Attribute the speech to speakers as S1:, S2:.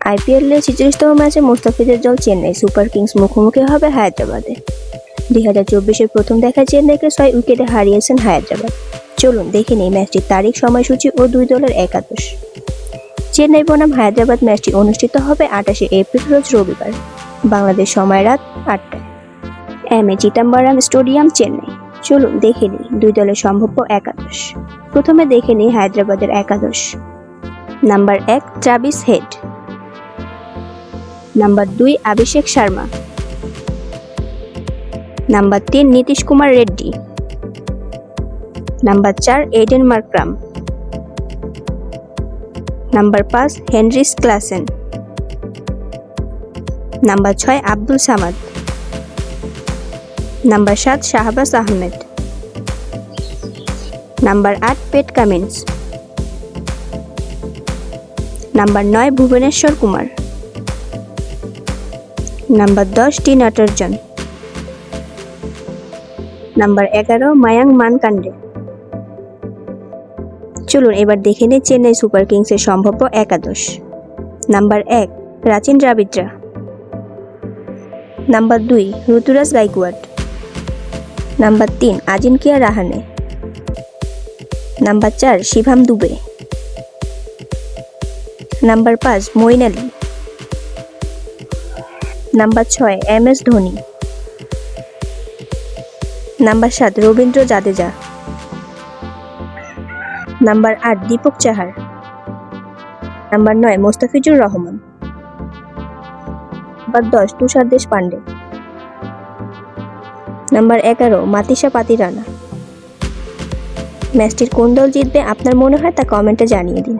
S1: আইপিএলের 46তম ম্যাচে মুস্তাফিজের দল চেন্নাই সুপার কিংস মুখোমুখি হবে হায়দ্রাবাদে। 2024-এর প্রথম দেখায় চেন্নাইকে 6 উইকেটে হারিয়েছেন হায়দ্রাবাদ। চলুন দেখে নিই ম্যাচটির তারিখ, সময়সূচি ও দুই দলের একাদশ। চেন্নাই বনাম হায়দ্রাবাদ ম্যাচটি অনুষ্ঠিত হবে 28শে এপ্রিল রোজ রবিবার, বাংলাদেশ সময় রাত 8টায়, এম.এ. চিদাম্বরম স্টেডিয়াম, চেন্নাই। চলুন দেখে নিই দুই দলের সম্ভাব্য একাদশ। প্রথমে দেখে নিই হায়দ্রাবাদের একাদশ। Number 1 Travis Head, number 2 Abhishek Sharma, number 3 Nitish Kumar Reddy, number 4 Aiden Markram, number 5 Heinrich Klaasen, number 6 Abdul Samad, number 7 Shahbaz Ahmed, number 8 Pat Cummins, number 9 Bhuvneshwar Kumar, number 10 T Natarajan, number 11 Mayank Markande. চলুন এবার দেখে নিই চেন্নাই সুপার কিংসের সম্ভাব্য একাদশ। Number 1 Rachin Dravid, number 2 Ruturaj Gaikwad, number 3 Ajinkya Rahane, number 4 Shivam Dube, number 5 Moeen Ali, number 6 MS. Dhoni, number 7 Ravindra Jadeja, number 8 Deepak Chahar, number 9 Mustafizur Rahman, number 10 Tushar Deshpande, number 11 Matheesha Pathirana. ম্যাচটির কোন দল জিতবে আপনার মনে হয় তা কমেন্টে জানিয়ে দিন।